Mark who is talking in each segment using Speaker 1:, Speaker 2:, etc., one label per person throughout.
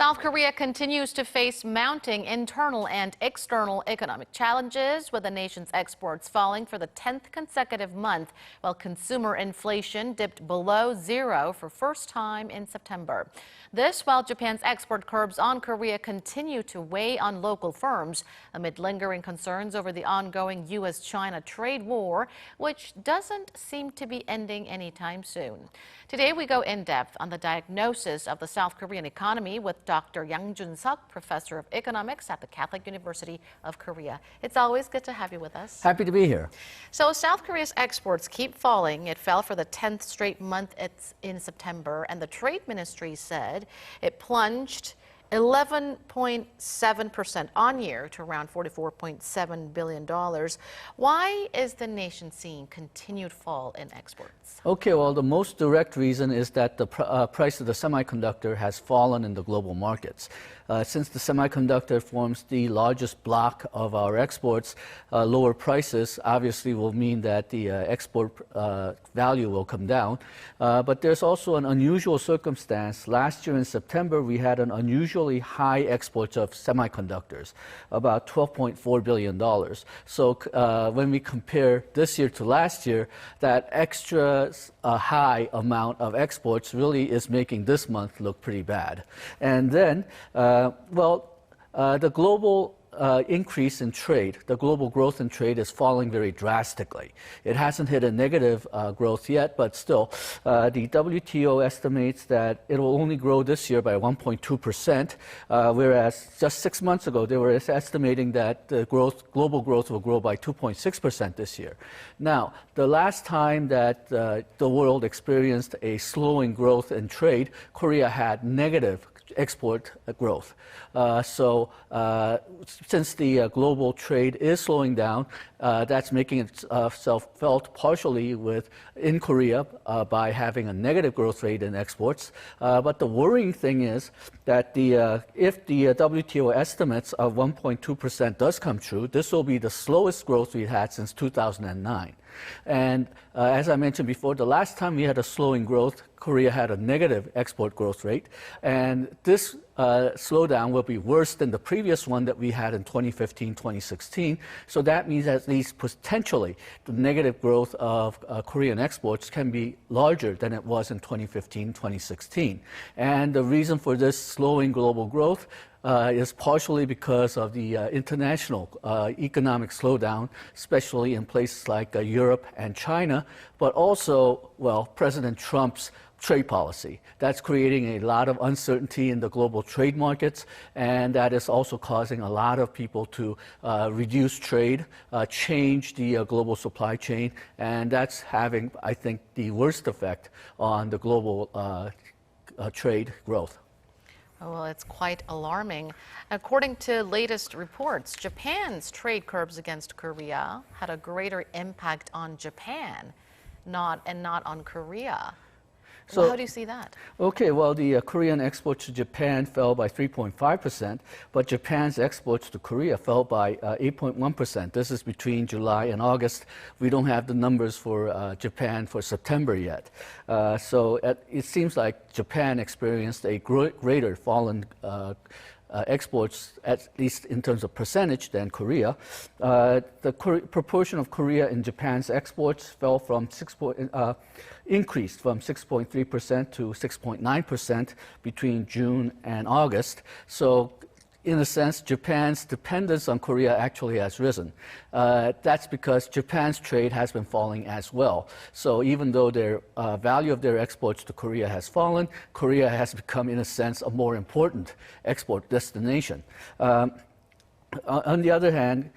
Speaker 1: South Korea continues to face mounting internal and external economic challenges, with the nation's exports falling for the 10th consecutive month, while consumer inflation dipped below zero for first time in September. This while Japan's export curbs on Korea continue to weigh on local firms amid lingering concerns over the ongoing U.S. China trade war, which doesn't seem to be ending anytime soon. Today we go in depth on the diagnosis of the South Korean economy with Dr. Jun-sok, professor of economics at the Catholic University of Korea. It's always good to have you with us.
Speaker 2: Happy to be here.
Speaker 1: So South Korea's exports keep falling. It fell for the 10th straight month in September, and the Trade Ministry said it plunged 11.7% on year to around $44.7 billion. Why is the nation seeing continued fall in exports?
Speaker 2: Okay, well, the most direct reason is that the price of the semiconductor has fallen in the global markets. Since the semiconductor forms the largest block of our exports, lower prices obviously will mean that the export value will come down. But there's also an unusual circumstance. Last year in September, we had an unusually high exports of semiconductors, about $12.4 billion. So when we compare this year to last year, that extra high amount of exports really is making this month look pretty bad. And then, the global increase in trade, the global growth in trade is falling very drastically. It hasn't hit a negative growth yet, but still, the WTO estimates that it will only grow this year by 1.2%, whereas just 6 months ago they were estimating that the global growth will grow by 2.6% this year. Now, the last time that the world experienced a slowing growth in trade, Korea had negative export growth. Since the global trade is slowing down, that's making itself felt partially in Korea by having a negative growth rate in exports. But the worrying thing is that if the WTO estimates of 1.2% does come true, this will be the slowest growth we've had since 2009. And as I mentioned before, the last time we had a slowing growth, Korea had a negative export growth rate, and this slowdown will be worse than the previous one that we had in 2015-2016. So that means at least potentially the negative growth of Korean exports can be larger than it was in 2015-2016. And the reason for this slowing global growth is partially because of the international economic slowdown, especially in places like Europe and China, but also, President Trump's trade policy. That's creating a lot of uncertainty in the global trade markets, and that is also causing a lot of people to reduce trade, change the global supply chain, and that's having, I think, the worst effect on the global trade growth.
Speaker 1: Well, it's quite alarming. According to latest reports, Japan's trade curbs against Korea had a greater impact on Japan, not on Korea. So, how do you see that?
Speaker 2: Okay, well, the Korean exports to Japan fell by 3.5%, but Japan's exports to Korea fell by 8.1%. This is between July and August. We don't have the numbers for Japan for September yet. So it seems like Japan experienced a greater fall in exports, at least in terms of percentage, than Korea. The proportion of Korea in Japan's exports increased from 6.3% to 6.9% between June and August. So, in a sense, Japan's dependence on Korea actually has risen. That's because Japan's trade has been falling as well. So even though their value of their exports to Korea has fallen, Korea has become, in a sense, a more important export destination. On the other hand,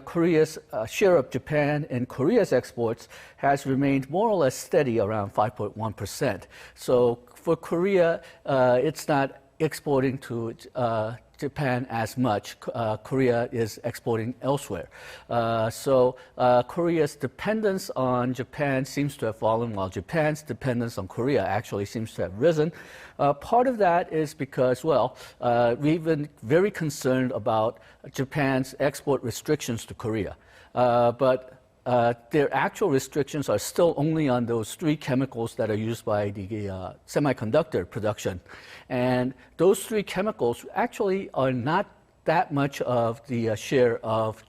Speaker 2: Korea's share of Japan in Korea's exports has remained more or less steady around 5.1%. So for Korea, it's not exporting to Japan as much. Korea is exporting elsewhere. So Korea's dependence on Japan seems to have fallen, while Japan's dependence on Korea actually seems to have risen. Part of that is because, we've been very concerned about Japan's export restrictions to Korea. But their actual restrictions are still only on those 3 chemicals that are used by the semiconductor production. And those 3 chemicals actually are not that much of the share of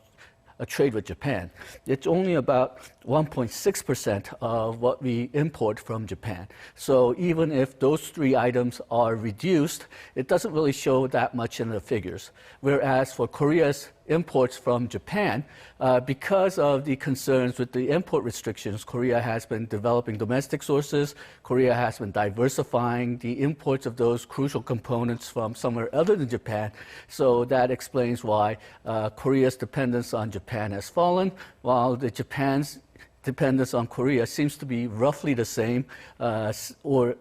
Speaker 2: a trade with Japan. It's only about 1.6% of what we import from Japan. So even if those 3 items are reduced, it doesn't really show that much in the figures. Whereas for Korea's imports from Japan, because of the concerns with the import restrictions, Korea has been developing domestic sources. Korea has been diversifying the imports of those crucial components from somewhere other than Japan. So that explains why Korea's dependence on Japan has fallen, while Japan's dependence on Korea seems to be roughly the same or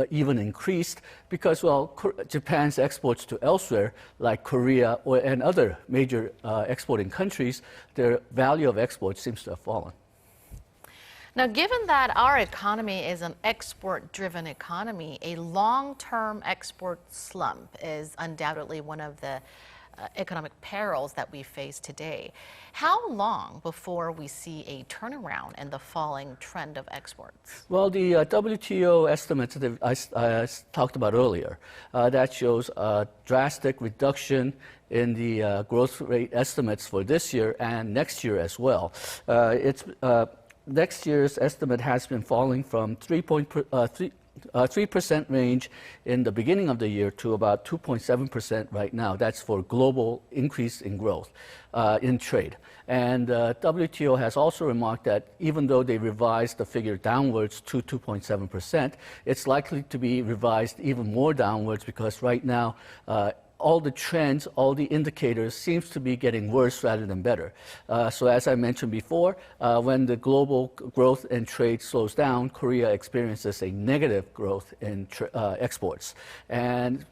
Speaker 2: even increased because, well, Japan's exports to elsewhere, like Korea and other major exporting countries, their value of exports seems to have fallen.
Speaker 1: Now, given that our economy is an export-driven economy, a long-term export slump is undoubtedly one of the economic perils that we face today. How long before we see a turnaround in the falling trend of exports?
Speaker 2: Well, the WTO estimates that I talked about earlier, that shows a drastic reduction in the growth rate estimates for this year and next year as well. Next year's estimate has been falling from 3% range in the beginning of the year to about 2.7% right now. That's for global increase in growth in trade. And WTO has also remarked that even though they revised the figure downwards to 2.7%, it's likely to be revised even more downwards because right now all the trends, all the indicators seems to be getting worse rather than better. So as I mentioned before, when the global growth in trade slows down, Korea experiences a negative growth in exports. And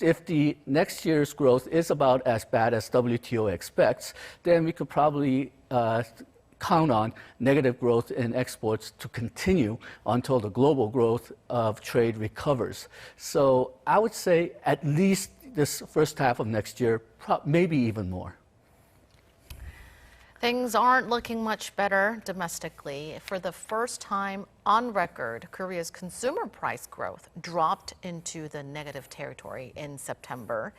Speaker 2: if the next year's growth is about as bad as WTO expects, then we could probably count on negative growth in exports to continue until the global growth of trade recovers. So I would say at least this first half of next year, maybe even more.
Speaker 1: Things aren't looking much better domestically. For the first time on record, Korea's consumer price growth dropped into the negative territory in September.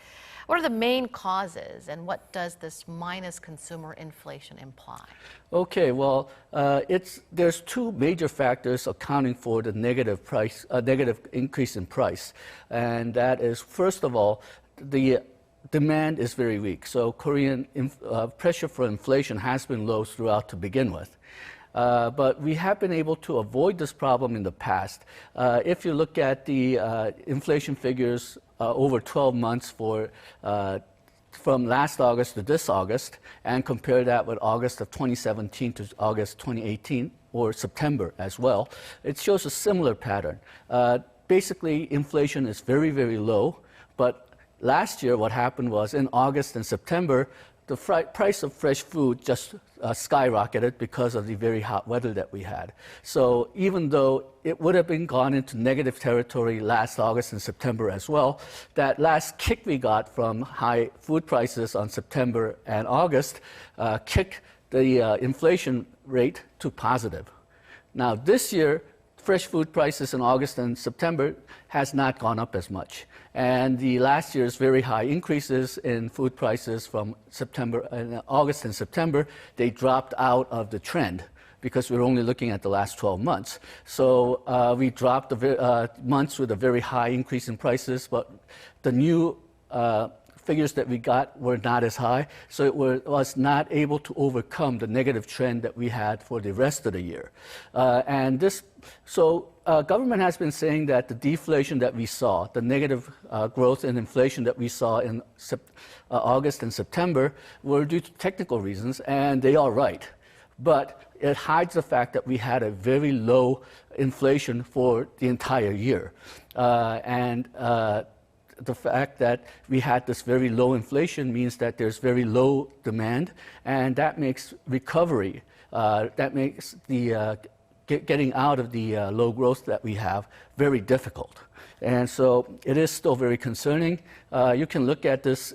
Speaker 1: What are the main causes, and what does this minus consumer inflation imply?
Speaker 2: Okay, well, there's 2 major factors accounting for the negative increase in price, and that is, first of all, the demand is very weak. So Korean pressure for inflation has been low throughout to begin with. But we have been able to avoid this problem in the past. If you look at the inflation figures over 12 months from last August to this August, and compare that with August of 2017 to August 2018, or September as well, it shows a similar pattern. Basically, inflation is very, very low, but last year, what happened was in August and September, the price of fresh food just skyrocketed because of the very hot weather that we had. So even though it would have been gone into negative territory last August and September as well, that last kick we got from high food prices on September and August kicked the inflation rate to positive. Now this year, fresh food prices in August and September has not gone up as much. And the last year's very high increases in food prices from August and September, they dropped out of the trend because we're only looking at the last 12 months. So we dropped the months with a very high increase in prices, but the new figures that we got were not as high, so it was not able to overcome the negative trend that we had for the rest of the year. Government has been saying that the deflation that we saw, the negative growth in inflation that we saw in August and September, were due to technical reasons, and they are right. But it hides the fact that we had a very low inflation for the entire year. The fact that we had this very low inflation means that there's very low demand, and that makes recovery, that makes the getting out of the low growth that we have very difficult. And so it is still very concerning. You can look at this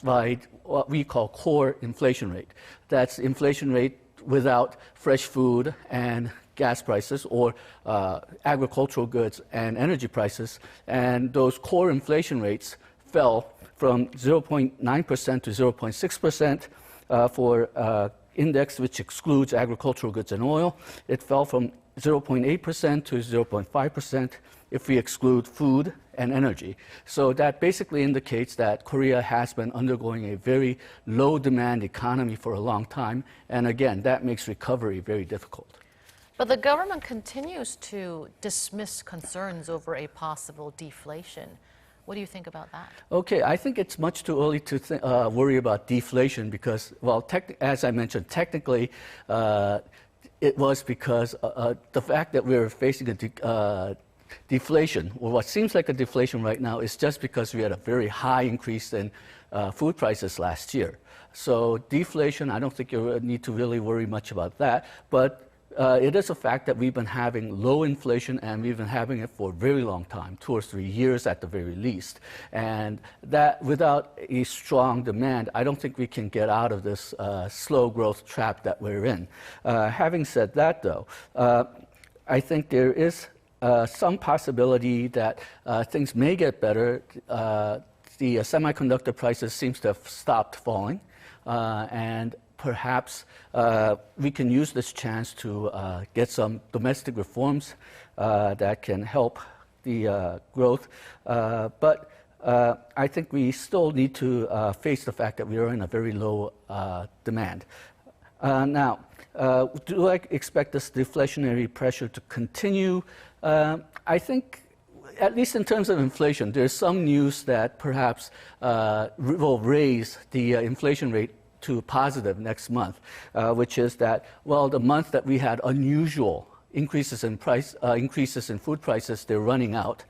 Speaker 2: by what we call core inflation rate. That's inflation rate without fresh food and gas prices or agricultural goods and energy prices, and those core inflation rates fell from 0.9% to 0.6% for index which excludes agricultural goods and oil. It fell from 0.8% to 0.5% if we exclude food and energy. So that basically indicates that Korea has been undergoing a very low demand economy for a long time, and again, that makes recovery very difficult.
Speaker 1: But the government continues to dismiss concerns over a possible deflation. What do you think about that?
Speaker 2: Okay, I think it's much too early to worry about deflation because, well, as I mentioned, technically, it was because the fact that we're facing a deflation, or what seems like a deflation right now, is just because we had a very high increase in food prices last year. So deflation, I don't think you need to really worry much about that, but it is a fact that we've been having low inflation, and we've been having it for a very long time, 2 or 3 years at the very least. And that without a strong demand, I don't think we can get out of this slow growth trap that we're in. Having said that, though, I think there is some possibility that things may get better. The semiconductor prices seems to have stopped falling, and perhaps we can use this chance to get some domestic reforms that can help the growth. But I think we still need to face the fact that we are in a very low demand. Now, do I expect this deflationary pressure to continue? I think, at least in terms of inflation, there's some news that perhaps will raise the inflation rate to positive next month, which is that, well, the month that we had unusual increases in food prices, they're running out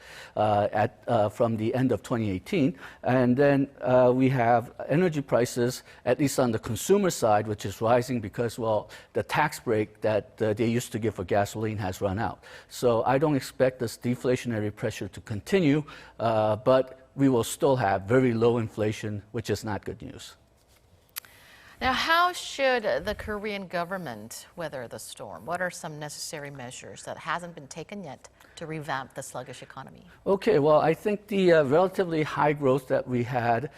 Speaker 2: from the end of 2018. And then we have energy prices, at least on the consumer side, which is rising because, well, the tax break that they used to give for gasoline has run out. So I don't expect this deflationary pressure to continue, but we will still have very low inflation, which is not good news.
Speaker 1: Now, how should the Korean government weather the storm? What are some necessary measures that hasn't been taken yet to revamp the sluggish economy?
Speaker 2: Okay, well, I think the relatively high growth that we had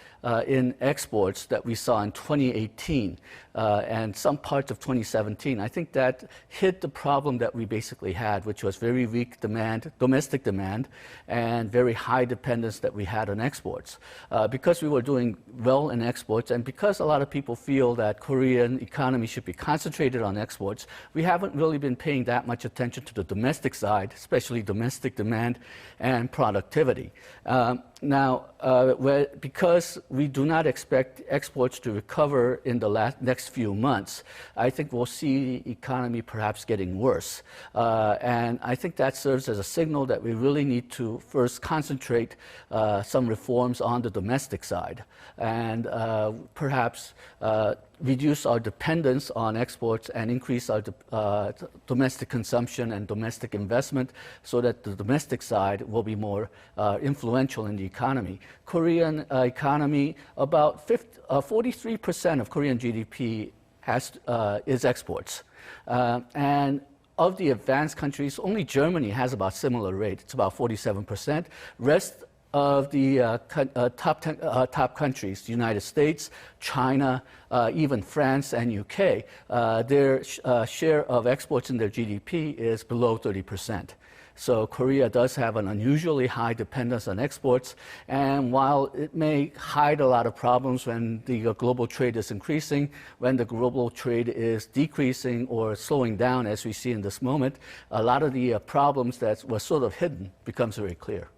Speaker 2: in exports that we saw in 2018 and some parts of 2017, I think that hit the problem that we basically had, which was very weak demand, domestic demand, and very high dependence that we had on exports. Because we were doing well in exports, and because a lot of people feel that Korean economy should be concentrated on exports, we haven't really been paying that much attention to the domestic side, especially domestic demand and productivity. Now, because we do not expect exports to recover in the next few months, I think we'll see the economy perhaps getting worse. And I think that serves as a signal that we really need to first concentrate some reforms on the domestic side, and perhaps reduce our dependence on exports and increase our domestic consumption and domestic investment so that the domestic side will be more influential in the economy. Korean economy, about 43% of Korean GDP is exports. And of the advanced countries, only Germany has about similar rate. It's about 47%. Rest of the top countries, the United States, China, even France and UK, their share of exports in their GDP is below 30%. So Korea does have an unusually high dependence on exports, and while it may hide a lot of problems when the global trade is increasing, when the global trade is decreasing or slowing down, as we see in this moment, a lot of the problems that were sort of hidden becomes very clear.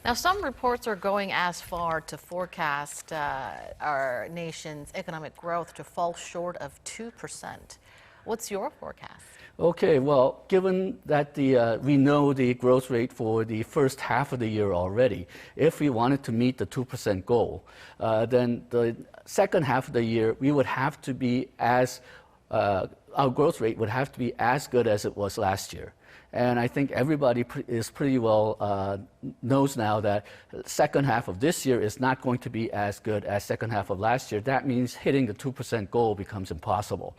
Speaker 1: Now, some reports are going as far to forecast our nation's economic growth to fall short of 2%. What's your forecast?
Speaker 2: Okay, well, given that we know the growth rate for the first half of the year already, if we wanted to meet the 2% goal, then the second half of the year, we would have to be our growth rate would have to be as good as it was last year. And I think everybody is pretty well knows now that the second half of this year is not going to be as good as second half of last year. That means hitting the 2% goal becomes impossible.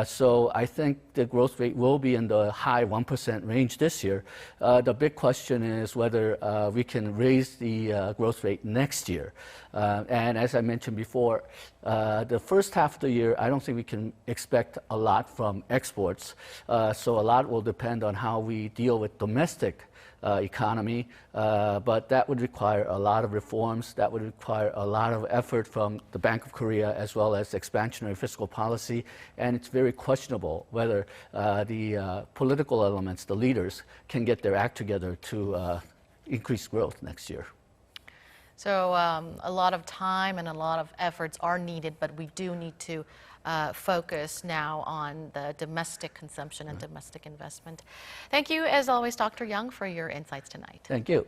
Speaker 2: So I think the growth rate will be in the high 1% range this year. The big question is whether we can raise the growth rate next year. And as I mentioned before, the first half of the year, I don't think we can expect a lot from exports. So a lot will depend on how we deal with domestic economy, but that would require a lot of reforms. That would require a lot of effort from the Bank of Korea as well as expansionary fiscal policy. And it's very questionable whether the political elements, the leaders, can get their act together to increase growth next year.
Speaker 1: So a lot of time and a lot of efforts are needed, but we do need to focus now on the domestic consumption and domestic investment. Thank you, as always, Dr. Young, for your insights tonight.
Speaker 2: Thank you.